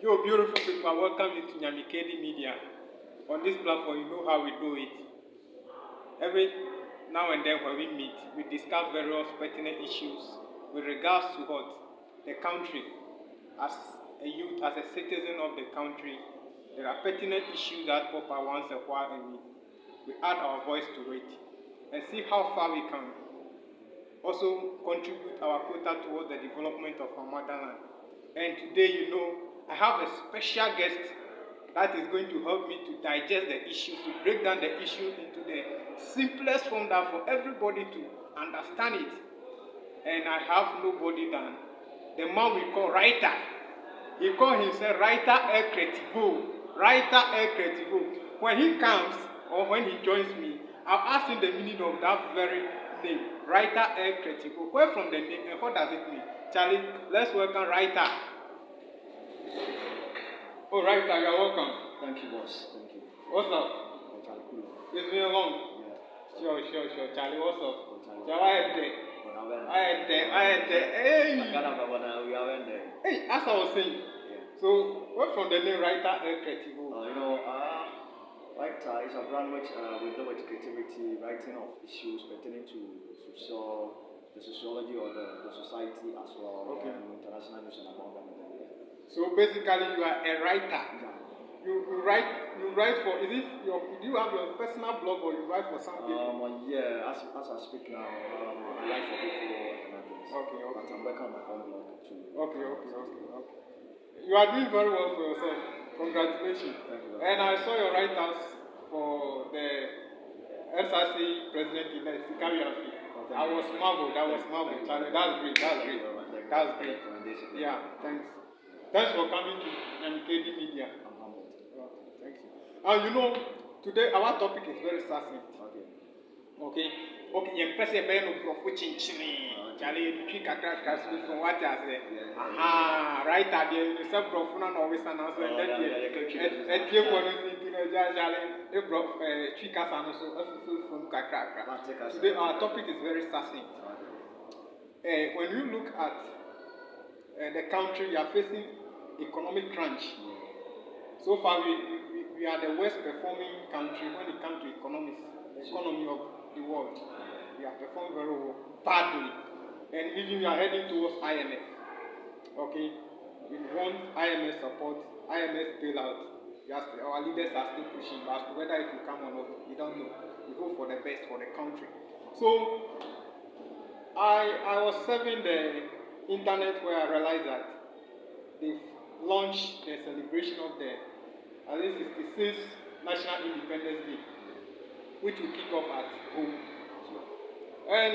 Yo, beautiful people, welcome you to Nyamikedi Media. On this platform, you know how we do it. Every now and then when we meet, we discuss various pertinent issues with regards to what? The country. As a youth, as a citizen of the country, there are pertinent issues that pop up once a while and we add our voice to it and see how far we can also contribute our quota towards the development of our motherland. And today, I have a special guest that is going to help me to digest the issues, to break down the issue into the simplest form that for everybody to understand it. And I have nobody than the man we call writer. He calls himself Writer El Creativo. Writer El Creativo. When he comes or when he joins me, I'll ask him the meaning of that very name. Writer El Creativo. Where from the name and what does it mean? Charlie, let's welcome Writer. Oh, Writer, you're welcome. Thank you, boss. Thank you. What's up? Charlie, cool. It's been long. Yeah. Sure. Charlie, what's up? Charlie. I had there. Hey! Hey, as I was saying. Yeah. So, where from the name Writer El Creativo? Writer is a brand which we do with creativity, writing of issues pertaining to the sociology of the society as well, Okay. International news and about that. So basically, you are a writer. Yeah. You write for. Do you have your personal blog or you write for some people? Yeah. As I speak now, I write for people and others. Okay. But I'm working on my own blog too. Okay. You are doing very well for yourself. Congratulations. Thank you. And I saw your write-ups for the SRC president-elect Sikariafi. I was marveled. Charlie, that's great. Yeah, thanks. Thanks for coming to MKD Media. I'm humbled. Thank you. And today our topic is very succinct. Okay. You press a bell of chinchini. Charlie, you treat a crack from what I say. Aha, right at the sub profuna always announcement. At your one Charlie, they brought Chikas and also from Kakra. Today our topic is very succinct. When you look at the country, we are facing economic crunch. So far, we are the worst performing country when it comes to economy of the world. We are performing very badly, and even we are heading towards IMF. Okay, we want IMF support, IMF bailout. Our leaders are still pushing, but whether it will come or not, we don't know. We hope for the best for the country. So, I was surfing the internet where I realized that they've launched the celebration of the 66th National Independence Day, which will kick off at home. And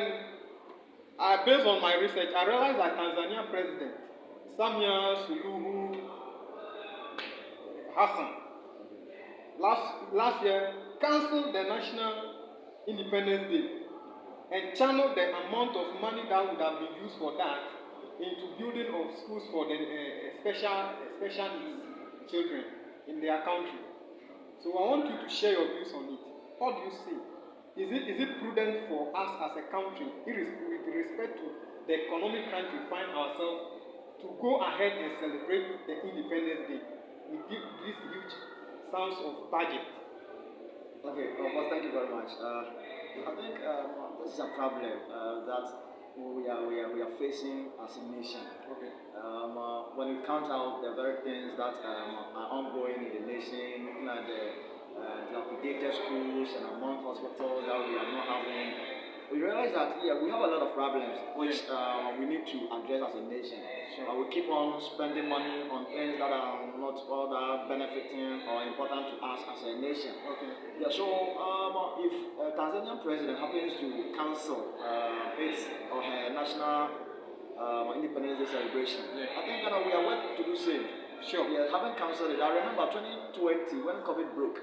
based on my research, I realized that Tanzania President Samia Suluhu Hassan last year cancelled the National Independence Day and channeled the amount of money that would have been used for that into building of schools for the special needs children in their country. So I want you to share your views on it. What do you see? Is it prudent for us as a country, with respect to the economic crunch we find ourselves, to go ahead and celebrate the Independence Day with these huge sums of budget? Okay, well, thank you very much. I think this is a problem that we are facing as a nation. Okay. When you count out the very things that are ongoing in the nation, looking at the dilapidated schools and among hospitals that we are not having, we realize that we have a lot of problems which we need to address as a nation. Sure. We keep on spending money on things that are not all that benefiting or important to us as a nation. Okay. Yeah. So if Tanzanian president happens to cancel its or her national Independence Day celebration, I think we are worth to do same. Sure. We haven't cancelled it. I remember 2020 when COVID broke.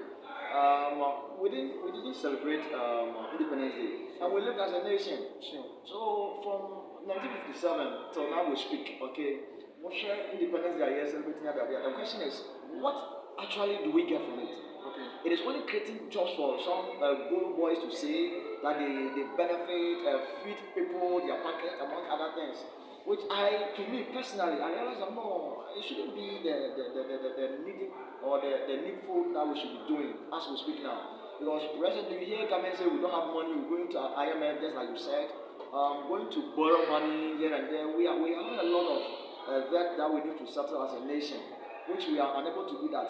We didn't celebrate Independence Day, and we lived as a nation. Sure. So from 1957 till now we speak. Okay, what share Independence Day are celebrating that? The question is, what actually do we get from it? Okay. It is only creating jobs for some good boys to say that they benefit, feed people, their pocket, among other things. Which to me personally, I realize it shouldn't be the needing or the needful that we should be doing as we speak now. Because recently we hear government say we don't have money, we're going to IMF, just like you said, going to borrow money here and there. We have a lot of debt that we need to settle as a nation, which we are unable to do that.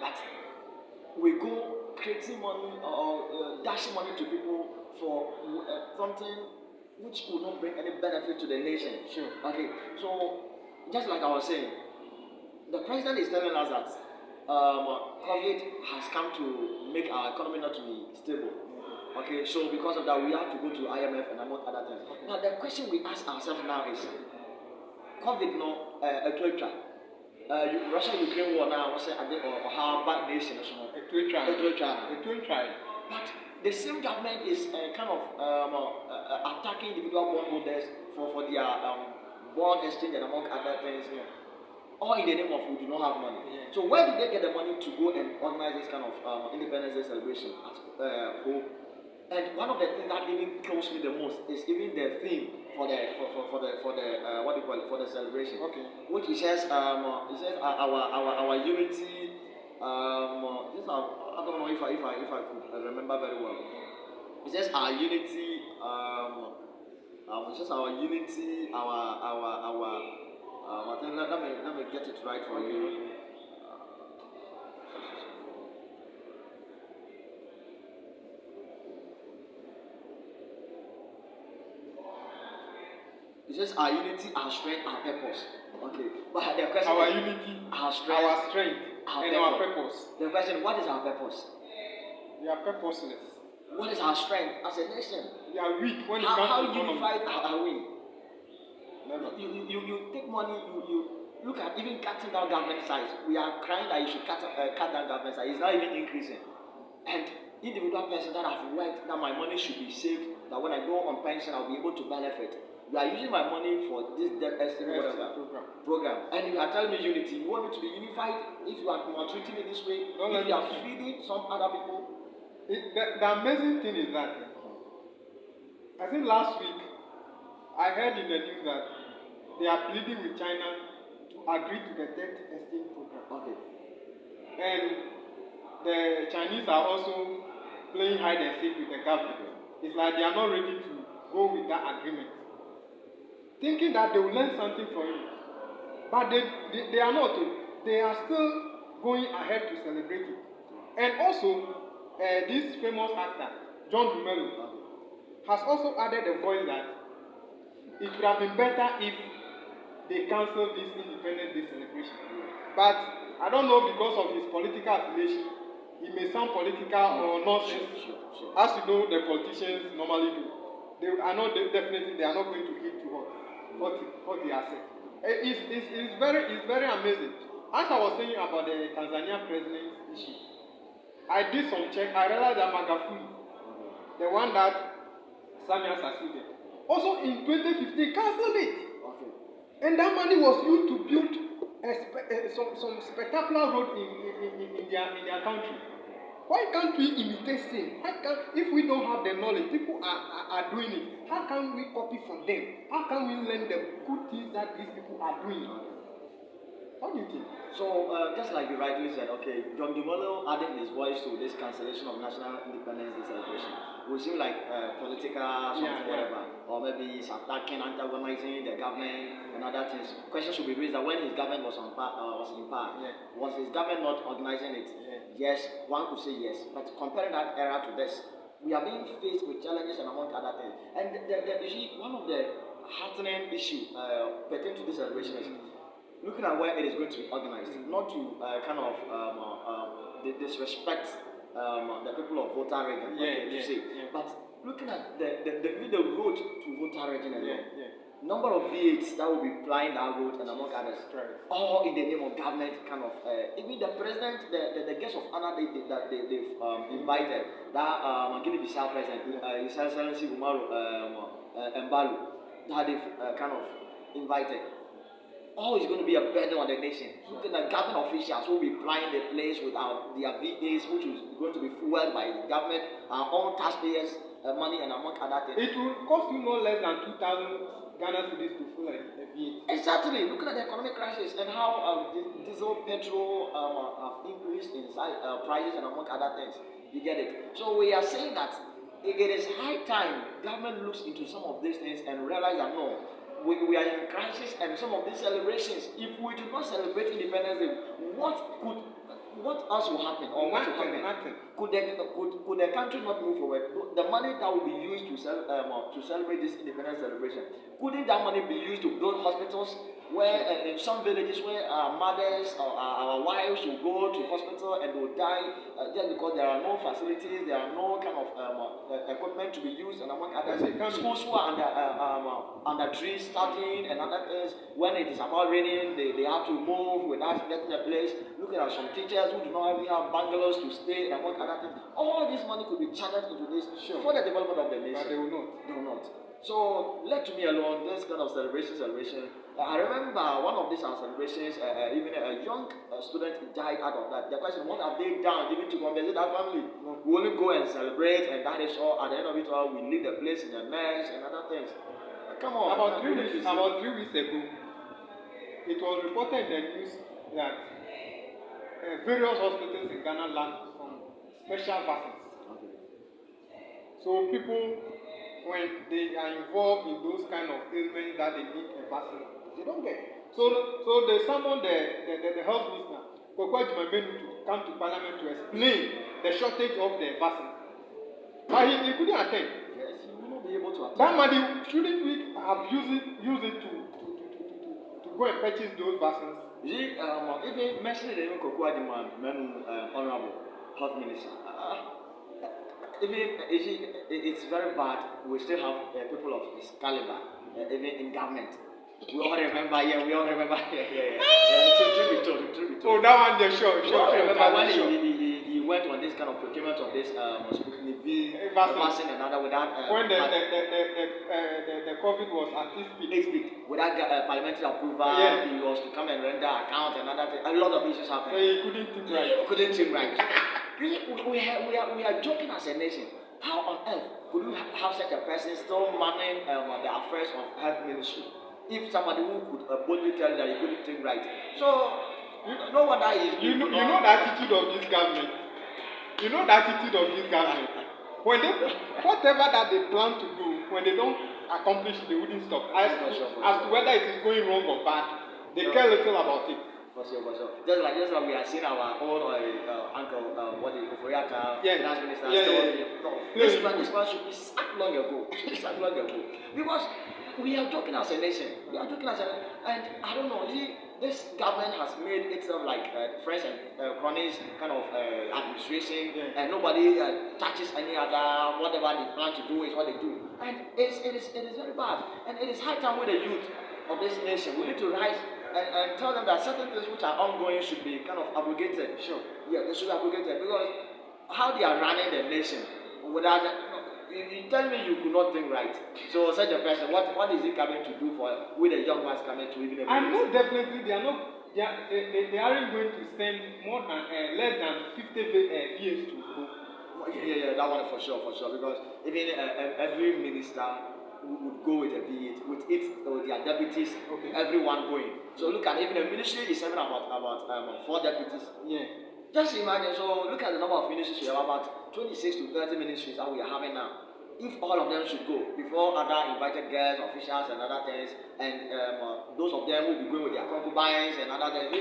But we go creating money or dashing money to people for something which will not bring any benefit to the nation. Sure. Okay, so just like I was saying, the president is telling us that COVID has come to make our economy not to be stable. Okay, so because of that, we have to go to IMF and among other things. Okay. Now, the question we ask ourselves now is, COVID no Russia-Ukraine war now was or how bad nation is but the same government is kind of attacking individual bondholders for their bond exchange and among other things. All in the name of we do not have money. Yeah. So where did they get the money to go and organize this kind of Independence Day celebration at home? And one of the things that even kills me the most is even the theme for the what do you call it, for the celebration. Okay. Which it says our unity. This I don't know if I could remember very well. It says our unity. It says our unity. Let me get it right for you. It says our unity, our strength, our purpose. Okay. But the question our is unity, our strength, and our purpose. The question, what is our purpose? We are purposeless. What is our strength as a nation? We are weak when it comes how to economy. unified are we? Never. You take money, you look at even cutting down government size. We are crying that you should cut down government size. It's not even increasing. And individual person that have worked, that my money should be saved, that when I go on pension I'll be able to benefit. You are using my money for this debt estimate program. And you are telling me unity. You want me to be unified if you are maltreating me this way, if you are feeding some other people. The amazing thing is that I think last week I heard in the news that they are pleading with China to agree to the debt exchange program. Okay. And the Chinese are also playing hide and seek with the government. It's like they are not ready to go with that agreement, thinking that they will learn something from it. But they are not. They are still going ahead to celebrate it. And also, this famous actor, John Dumelo, has also added a voice that it would have been better if they cancelled this Independence Day celebration. But I don't know, because of his political affiliation, he may sound political or nonsense. Sure. As you know, the politicians normally do. They are not going to hit to what they are saying. It's very amazing. As I was saying about the Tanzania president issue, I did some check. I realized that Magafuli, the one that Samia succeeded, also in 2015 cancelled it. Okay. And that money was used to build some spectacular road in their country. Why can't we imitate same? If we don't have the knowledge, people are doing it. How can we copy from them? How can we learn the good things that these people are doing? What do you think? So, just like you rightly said, okay, John Dumelo adding his voice to this cancellation of National Independence Day celebration will seem like political something, whatever, or maybe he's attacking, antagonizing the government and other things. Questions should be raised that when his government was in power, was his government not organizing it? Yes, one could say yes, but comparing that era to this, we are being faced with challenges and among other things. And one of the heartening issues pertaining to this celebration is looking at where it is going to be organized, not to disrespect the people of Volta region, but looking at the road to Volta region alone, number of V8s that will be plying that road and among others, all in the name of government kind of, even the president, the guest of honor they've invited, that Guinea-Bissau president, His Excellency Umaru Mbalu, that they've kind of invited. All is going to be a burden on the nation. Looking at government officials who will be plying the place with their V8s, which is going to be fueled by the government, our own taxpayers' money, and among other things. It will cost you no less than 2,000 Ghana cedis to fuel a V8. Exactly. Looking at the economic crisis and how diesel, petrol have increased in prices and among other things. You get it? So we are saying that it is high time government looks into some of these things and realize that no, we are in crisis, and some of these celebrations, if we do not celebrate Independence Day, what else will happen, or what will happen? Nothing. Could the country not move forward? The money that will be used to celebrate this independence celebration, couldn't that money be used to build hospitals where in some villages where our mothers or our wives will go to hospital and will die just because there are no facilities, there are no kind of equipment to be used, and among others, schools who are under trees studying and other things. When it is about raining, they have to move without getting a place. Looking at some teachers who do not even have bungalows to stay, and among other things. All this money could be channeled into this for the development of the nation. But they will not. They will not. So let me alone this kind of celebration. I remember one of these celebrations, even a young student died out of that. The question, what have they done even to compensate that family? We only go and celebrate, and that is all. At the end of it all, we leave the place in a mess and other things. Come on. About 3 weeks ago, it was reported in the news that various hospitals in Ghana lack some special vaccines. Okay. So people, when they are involved in those kind of ailments that they need a vaccine, they don't get it. So they summoned the health minister, Kokwa Jumamenu, to come to parliament to explain the shortage of the vaccine. But he couldn't attend. Yes, he will not be able to attend. That money, shouldn't we have used it to go and purchase those vaccines? You see, even mentioning the name Kokwa Jumamenu, Honorable Health Minister, even it's very bad. We still have people of his caliber, even in government. We all remember, Truth be told. Oh, that one, there, sure. When he went on this kind of procurement of this Sputnik V vaccine and other without when the COVID was at its peak, without parliamentary approval, he was to come and render account and other things. A lot of issues happened. So he couldn't think right. We are joking as a nation. How on earth could you have such a person still managing the affairs of health ministry? If somebody who could boldly tell that he couldn't think right. So, no wonder you know the attitude of this government. When they, whatever that they plan to do, when they don't accomplish it, they wouldn't stop. As to whether it is going wrong or bad, they care little about it. For sure. Just like we are seeing our own uncle, finance minister. This man should be sacked long ago. Because we are talking as a nation. And I don't know. This government has made itself like friends and cronies kind of administration, and nobody touches any other. Whatever they plan to do is what they do, and it is very bad. And it is high time with the youth of this nation. We need to rise and tell them that certain things which are ongoing should be kind of abrogated. Sure. Yeah, they should be abrogated, because how they are running the nation without. You tell me you could not think right. So such a person, what is he coming to do with the young ones coming to even? I know definitely they are not. They aren't going to send more than less than 50 VAs to go. Yeah, that one for sure. Because even every minister would go with a VA, with their deputies, everyone going. So look at even the ministry is having about 4 deputies. Yeah. Just imagine, so look at the number of ministries we have, about 26 to 30 ministries that we are having now. If all of them should go, before other invited guests, officials and other things, and those of them will be going with their concubines and other things,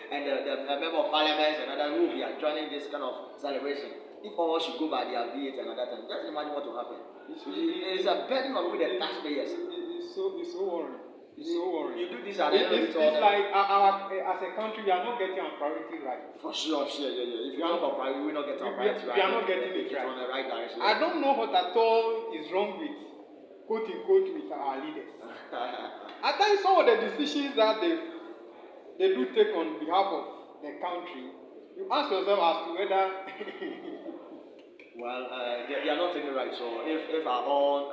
and the member of parliament and other who will be joining this kind of celebration. If all should go by their V8 and other things, just imagine what will happen. It is a burden on with the taxpayers. It's so worrying. You do this at the end of it all. It's like as a country, we are not getting our priority right. For sure. Yeah. If you are not priority, we will not get our priority right. We are not getting it right. On the right direction. I don't know what at all is wrong with, quote unquote, with our leaders. At times, some of the decisions that they do take on behalf of the country, you ask yourself as to whether. Well, they are not thinking right. So if our own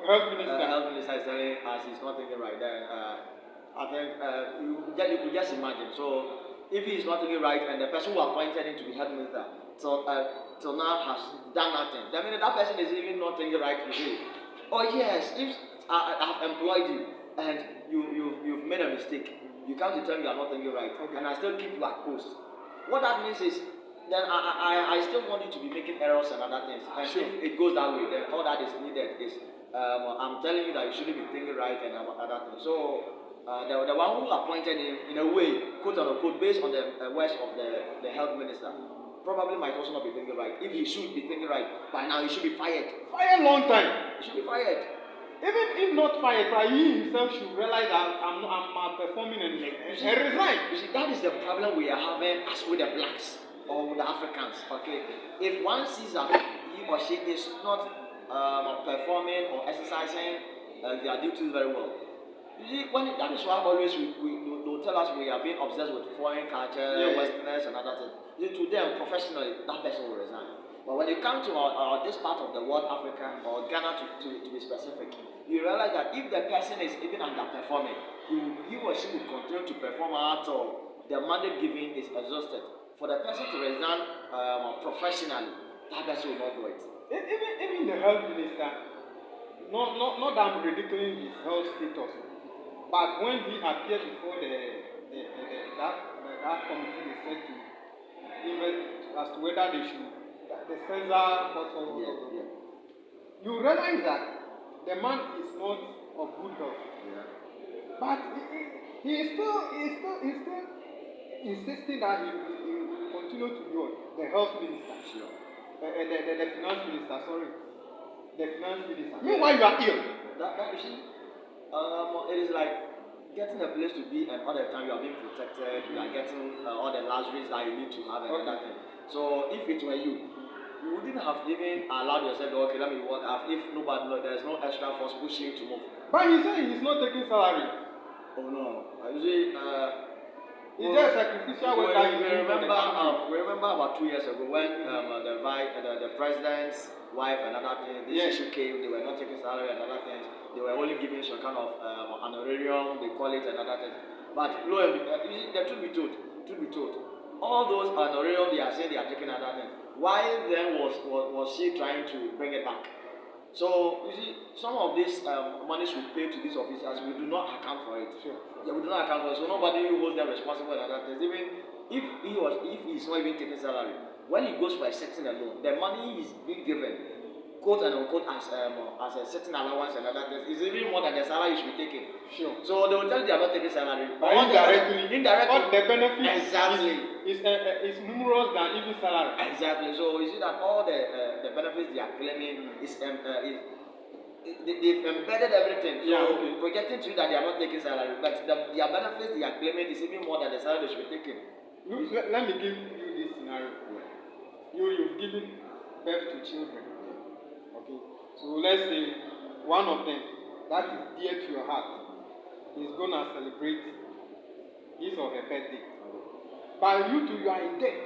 health minister is telling us he's not thinking right, then I think you could just imagine. So if he is not thinking right, and the person who appointed him to be health minister till now has done nothing, I mean that person is even not thinking right today. Oh yes, if I have employed you and you've made a mistake. You come to tell me you are not thinking right, and I still keep you at post. What that means is, then I still want you to be making errors and other things. And if it goes that way, then all that is needed is I'm telling you that you shouldn't be thinking right and other things. So the one who appointed him, in a way, quote unquote, based on the words of the health minister, probably might also not be thinking right. If he should be thinking right, by now he should be fired. Fired long time. He should be fired. Even if not fired, but he himself should realize that I'm performing and resign. You see, that is the problem we are having as with the blacks or with the Africans. Okay, if one sees that he or she is not performing or exercising their duties very well, you see, that is why always they'll tell us we are being obsessed with foreign culture, Westerners, and other things. To them, professionally, that person will resign. But when you come to this part of the world, Africa or Ghana to be specific, you realize that if the person is even underperforming, he or she will continue to perform until the mandate given is exhausted. For the person to resign professionally, that person will not do it. Even the health minister, not that I'm ridiculing his health status, but when he appeared before that committee, they said to even as to whether they should the censor you realize that the man is not of good health. But he is still insisting that he will continue to be the health minister. The finance minister, sorry. The finance minister. Meanwhile, you are ill. You see, it is like getting a place to be, and all the time you are being protected, you are getting all the luxuries that you need to have and everything. So if it were you wouldn't have even allowed yourself to, okay, let me work out if there's no extra force pushing you to move. But he said he's not taking salary. Oh no. Usually it's just sacrificial work that we remember about 2 years ago when the president's wife and other things, this issue came, they were not taking salary and other things. They were only giving some kind of honorarium, they call it, and other things. But the truth be told, all those honorarium they are saying they are taking other things. Why then was she trying to bring it back? So you see, some of these monies we pay to these officers, we do not account for it. Sure. Yeah, we do not account for it. So nobody holds them responsible and other things. Even if he's not even taking salary, when he goes for a certain alone, the money is being given, quote and unquote, as a certain allowance and other things, is even more than the salary you should be taking. Sure. So they will tell you they are not taking salary. But indirectly, all the benefits is numerous than even salary. Exactly. So you see that all the benefits they are claiming is they've embedded everything. So projecting to you that they are not taking salary, but their benefits they are claiming is even more than the salary they should be taking. Look, let me give you this scenario. You've given birth to children. Okay. So let's say one of them that is dear to your heart is gonna celebrate his or her birthday. But you are in debt.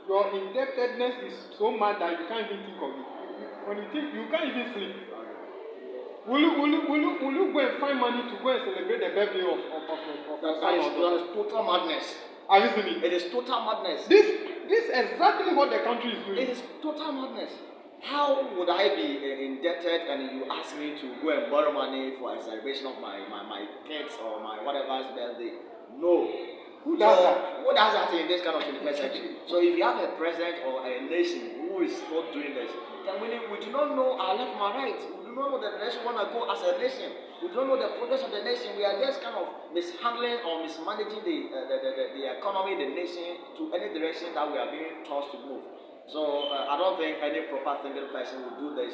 Your indebtedness is so much that you can't even think of it. When you think, you can't even sleep. Will you go and find money to go and celebrate the birthday of your son? That is total madness. Are you seeing it? It is total madness. This is exactly what the country is doing. It is total madness. How would I be indebted and you ask me to go and borrow money for a celebration of my kids or my whatever's birthday? No. Who does that? Who does that in this kind of 21st century? So if you have a president or a nation who is not doing this, then we do not know our left and our right. We do not know the direction we want to go as a nation. We don't know the progress of the nation. We are just kind of mishandling or mismanaging the economy, the nation to any direction that we are being tossed to move. So I don't think any proper thinking person will do this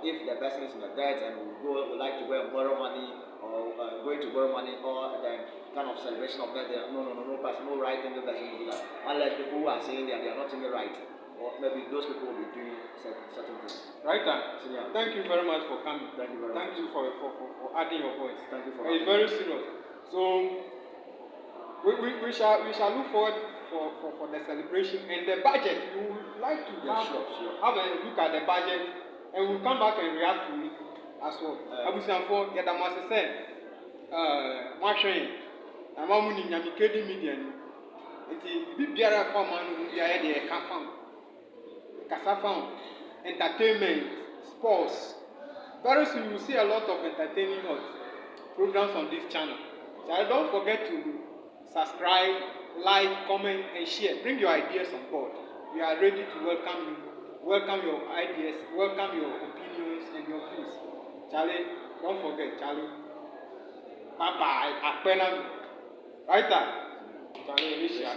if the person is in a debt and would like to go and borrow money or going to borrow money or the kind of celebration of birthday. No person, no right thinking person will do that. Unless people who are saying that they are not thinking right, or maybe those people will be doing certain things. Right, so, yeah. Thank you very much for coming. Thank you very much. Thank you for adding your voice. Thank you for it's very serious. So we shall look forward for the celebration and the budget. We would like to have a look at the budget and we'll come back and react to it as well. Abusianfo Yadamase said, Amamuni Nyamikedi Media. It is Biara Farman, the Kasafam, entertainment, sports. Very soon you will see a lot of entertaining us. programs on this channel. So don't forget to subscribe, like, comment, and share. Bring your ideas on board. We are ready to welcome your ideas, welcome your opinions and your views. Charlie, don't forget, Charlie. Bye bye. Right? Charlie, Alicia.